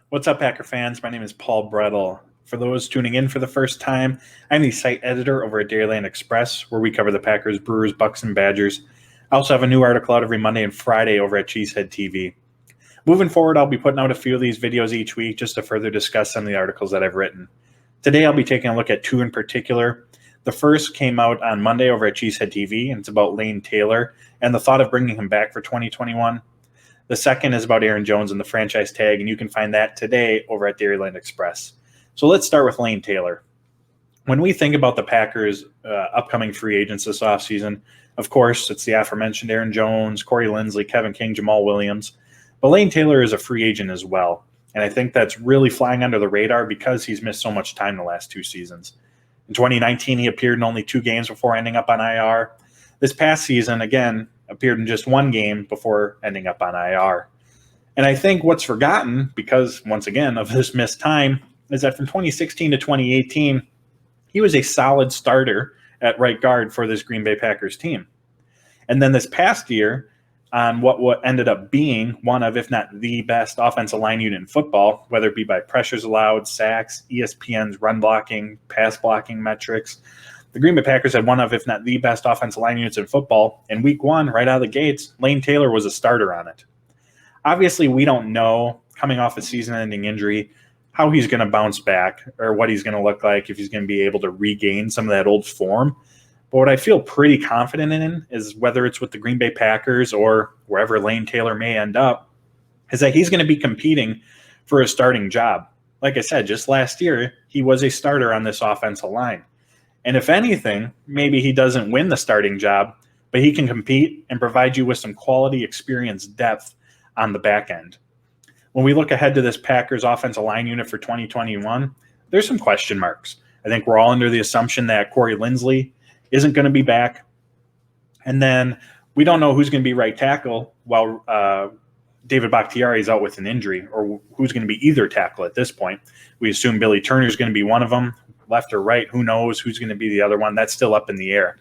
What's up, Packer fans? My name is Paul Brettel. For those tuning in for the first time, I'm the site editor over at Dairyland Express, where we cover the Packers, Brewers, Bucks, and Badgers. I also have a new article out every Monday and Friday over at CheesheadTV. Moving forward, I'll be putting out a few of these videos each week just to further discuss some of the articles that I've written. Today, I'll be taking a look at two in particular. The first came out on Monday over at CheesheadTV, and it's about Lane Taylor and the thought of bringing him back for 2021. The second is about Aaron Jones and the franchise tag, and you can find that today over at Dairyland Express. So let's start with Lane Taylor. When we think about the Packers' upcoming free agents this offseason, of course, it's the aforementioned Aaron Jones, Corey Linsley, Kevin King, Jamal Williams. But Lane Taylor is a free agent as well, and I think that's really flying under the radar because he's missed so much time the last two seasons. In 2019, he appeared in only 2 games before ending up on IR. This past season, again, appeared in just 1 game before ending up on IR. And I think what's forgotten, because, once again, of this missed time, is that from 2016 to 2018, he was a solid starter at right guard for this Green Bay Packers team. And then this past year, on what ended up being one of, if not the best offensive line unit in football, whether it be by pressures allowed, sacks, ESPN's run blocking, pass blocking metrics, the Green Bay Packers had one of, if not the best offensive line units in football. In week 1, right out of the gates, Lane Taylor was a starter on it. Obviously, we don't know, coming off a season-ending injury, how he's going to bounce back or what he's going to look like, if he's going to be able to regain some of that old form. But what I feel pretty confident in is, whether it's with the Green Bay Packers or wherever Lane Taylor may end up, is that he's going to be competing for a starting job. Like I said, just last year, he was a starter on this offensive line. And if anything, maybe he doesn't win the starting job, but he can compete and provide you with some quality experience depth on the back end. When we look ahead to this Packers offensive line unit for 2021, there's some question marks. I think we're all under the assumption that Corey Linsley isn't going to be back. And then we don't know who's going to be right tackle while David Bakhtiari is out with an injury, or who's going to be either tackle at this point. We assume Billy Turner is going to be one of them. Left or right, who knows who's going to be the other one? That's still up in the air.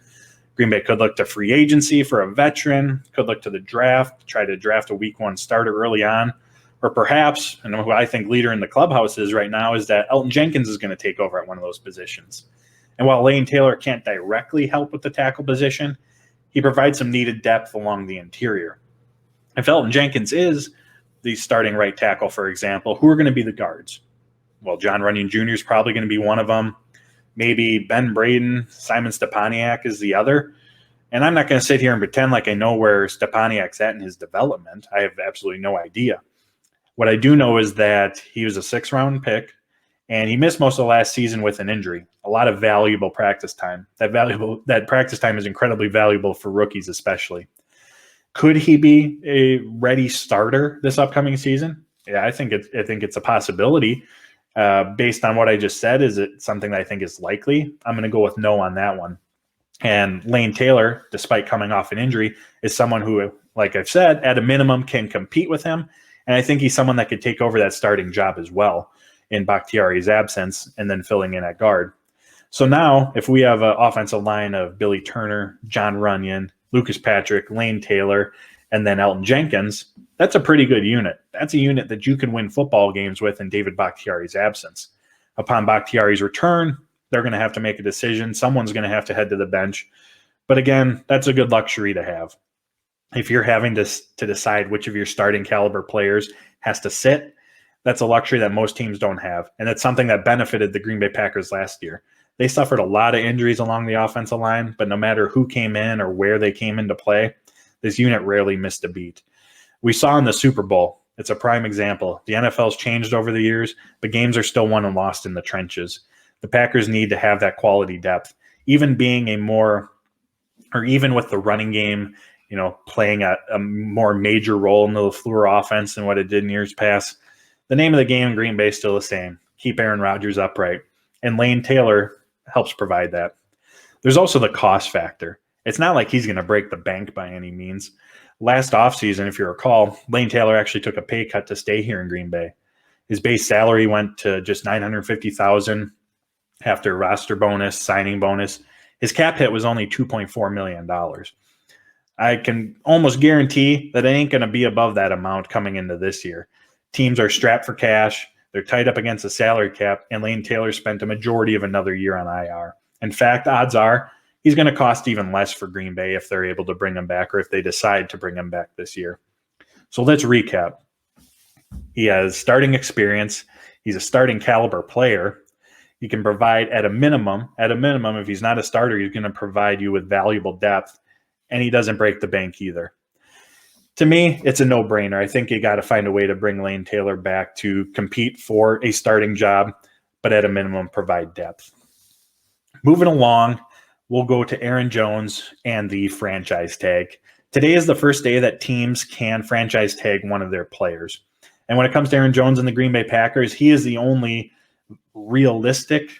Green Bay could look to free agency for a veteran, could look to the draft, try to draft a week 1 starter early on, or perhaps, and who I think leader in the clubhouse is right now, is that Elgton Jenkins is going to take over at one of those positions. And while Lane Taylor can't directly help with the tackle position, he provides some needed depth along the interior. If Elgton Jenkins is the starting right tackle, for example, who are going to be the guards? Well, John Runyon Jr. is probably going to be one of them. Maybe Ben Braden, Simon Stepaniak is the other. And I'm not going to sit here and pretend like I know where Stepaniak's at in his development. I have absolutely no idea. What I do know is that he was a 6th-round pick, and he missed most of the last season with an injury. A lot of valuable practice time. That practice time is incredibly valuable for rookies especially. Could he be a ready starter this upcoming season? Yeah, I think it's a possibility. Based on what I just said, is it something that I think is likely? I'm going to go with no on that one. And Lane Taylor, despite coming off an injury, is someone who, like I've said, at a minimum can compete with him. And I think he's someone that could take over that starting job as well in Bakhtiari's absence and then filling in at guard. So now, if we have an offensive line of Billy Turner, John Runyon, Lucas Patrick, Lane Taylor, and then Elgton Jenkins, that's a pretty good unit. That's a unit that you can win football games with in David Bakhtiari's absence. Upon Bakhtiari's return, they're going to have to make a decision. Someone's going to have to head to the bench. But again, that's a good luxury to have. If you're having to decide which of your starting caliber players has to sit, that's a luxury that most teams don't have. And it's something that benefited the Green Bay Packers last year. They suffered a lot of injuries along the offensive line, but no matter who came in or where they came into play, this unit rarely missed a beat. We saw in the Super Bowl, it's a prime example. The NFL's changed over the years, but games are still won and lost in the trenches. The Packers need to have that quality depth. Even being even with the running game, playing a more major role in the LaFleur offense than what it did in years past, the name of the game in Green Bay is still the same. Keep Aaron Rodgers upright. And Lane Taylor helps provide that. There's also the cost factor. It's not like he's going to break the bank by any means. Last offseason, if you recall, Lane Taylor actually took a pay cut to stay here in Green Bay. His base salary went to just $950,000 after roster bonus, signing bonus. His cap hit was only $2.4 million. I can almost guarantee that it ain't going to be above that amount coming into this year. Teams are strapped for cash. They're tied up against the salary cap, and Lane Taylor spent a majority of another year on IR. In fact, odds are he's going to cost even less for Green Bay if they're able to bring him back or if they decide to bring him back this year. So let's recap. He has starting experience. He's a starting caliber player. He can provide at a minimum, if he's not a starter, he's going to provide you with valuable depth, and he doesn't break the bank either. To me, it's a no-brainer. I think you got to find a way to bring Lane Taylor back to compete for a starting job, but at a minimum, provide depth. Moving along, we'll go to Aaron Jones and the franchise tag. Today is the first day that teams can franchise tag one of their players. And when it comes to Aaron Jones and the Green Bay Packers, he is the only realistic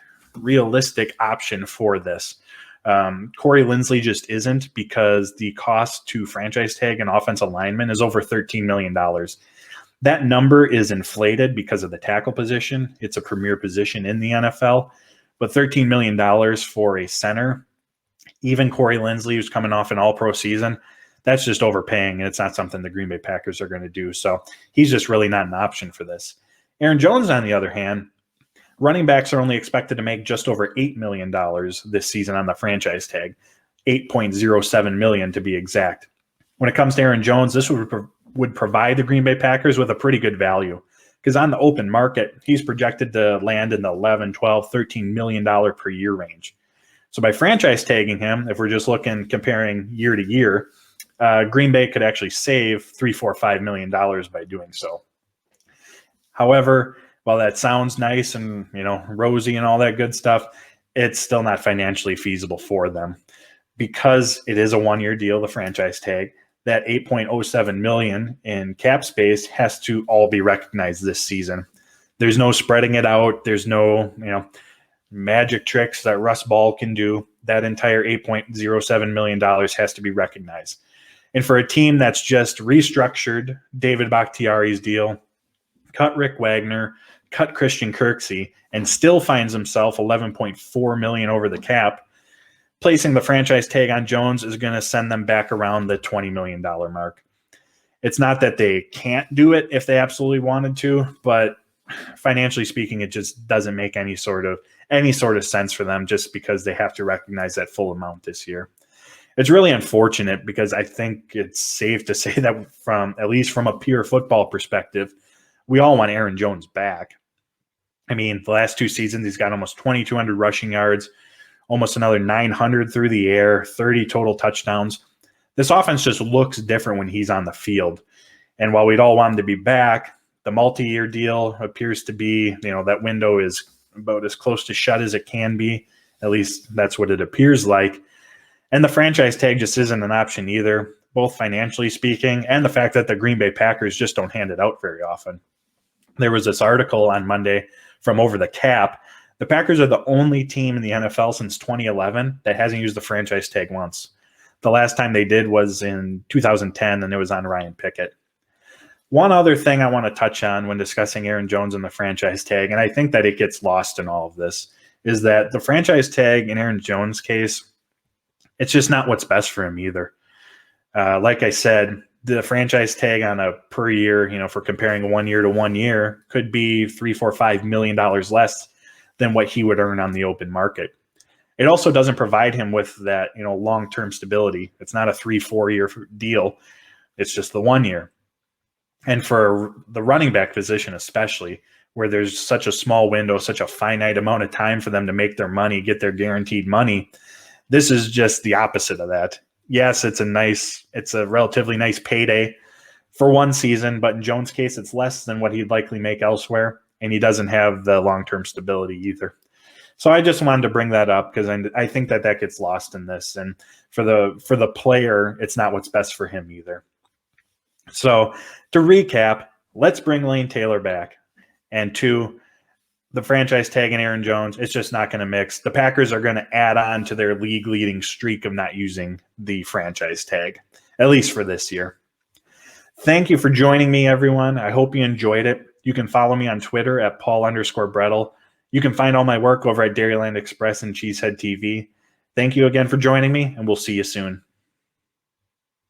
option for this. Corey Linsley just isn't, because the cost to franchise tag an offensive lineman is over $13 million. That number is inflated because of the tackle position. It's a premier position in the NFL, but $13 million for a center, even Corey Linsley, who's coming off an all-pro season, that's just overpaying, and it's not something the Green Bay Packers are going to do. So he's just really not an option for this. Aaron Jones, on the other hand, running backs are only expected to make just over $8 million this season on the franchise tag, $8.07 million to be exact. When it comes to Aaron Jones, this would provide the Green Bay Packers with a pretty good value, because on the open market, he's projected to land in the $11, $12, $13 million per year range. So by franchise tagging him, if we're just comparing year to year, Green Bay could actually save $3, $4, $5 million by doing so. However, while that sounds nice and rosy and all that good stuff, it's still not financially feasible for them, because it is a one-year deal, the franchise tag. That $8.07 million in cap space has to all be recognized this season. There's no spreading it out. There's no magic tricks that Russ Ball can do. That entire $8.07 million has to be recognized. And for a team that's just restructured David Bakhtiari's deal, cut Rick Wagner, cut Christian Kirksey, and still finds himself $11.4 million over the cap, placing the franchise tag on Jones is going to send them back around the $20 million mark. It's not that they can't do it if they absolutely wanted to, but financially speaking, it just doesn't make any sort of sense for them, just because they have to recognize that full amount this year. It's really unfortunate, because I think it's safe to say that at least from a pure football perspective, we all want Aaron Jones back. I mean, the last two seasons, he's got almost 2,200 rushing yards, almost another 900 through the air, 30 total touchdowns. This offense just looks different when he's on the field. And while we'd all want him to be back, the multi-year deal appears to be, that window is about as close to shut as it can be. At least that's what it appears like. And the franchise tag just isn't an option either, both financially speaking and the fact that the Green Bay Packers just don't hand it out very often. There was this article on Monday from Over the Cap. The Packers are the only team in the NFL since 2011 that hasn't used the franchise tag once. The last time they did was in 2010, and it was on Ryan Pickett. One other thing I want to touch on when discussing Aaron Jones and the franchise tag, and I think that it gets lost in all of this, is that the franchise tag in Aaron Jones' case, it's just not what's best for him either. Like I said, the franchise tag on a per year, for comparing 1 year to 1 year, could be $3, $4, $5 million less than what he would earn on the open market. It also doesn't provide him with that, long-term stability. It's not a 3-4 year deal. It's just the 1 year. And for the running back position, especially, where there's such a small window, such a finite amount of time for them to make their money, get their guaranteed money, this is just the opposite of that. Yes, it's a relatively nice payday for one season, but in Jones' case, it's less than what he'd likely make elsewhere, and he doesn't have the long-term stability either. So I just wanted to bring that up, because I think that gets lost in this, and for the player, it's not what's best for him either. So to recap, let's bring Lane Taylor back, and two, the franchise tag and Aaron Jones, it's just not going to mix. The Packers are going to add on to their league-leading streak of not using the franchise tag, at least for this year. Thank you for joining me, everyone. I hope you enjoyed it. You can follow me on Twitter at Paul_Brettel. You can find all my work over at Dairyland Express and CheesheadTV. Thank you again for joining me, and we'll see you soon.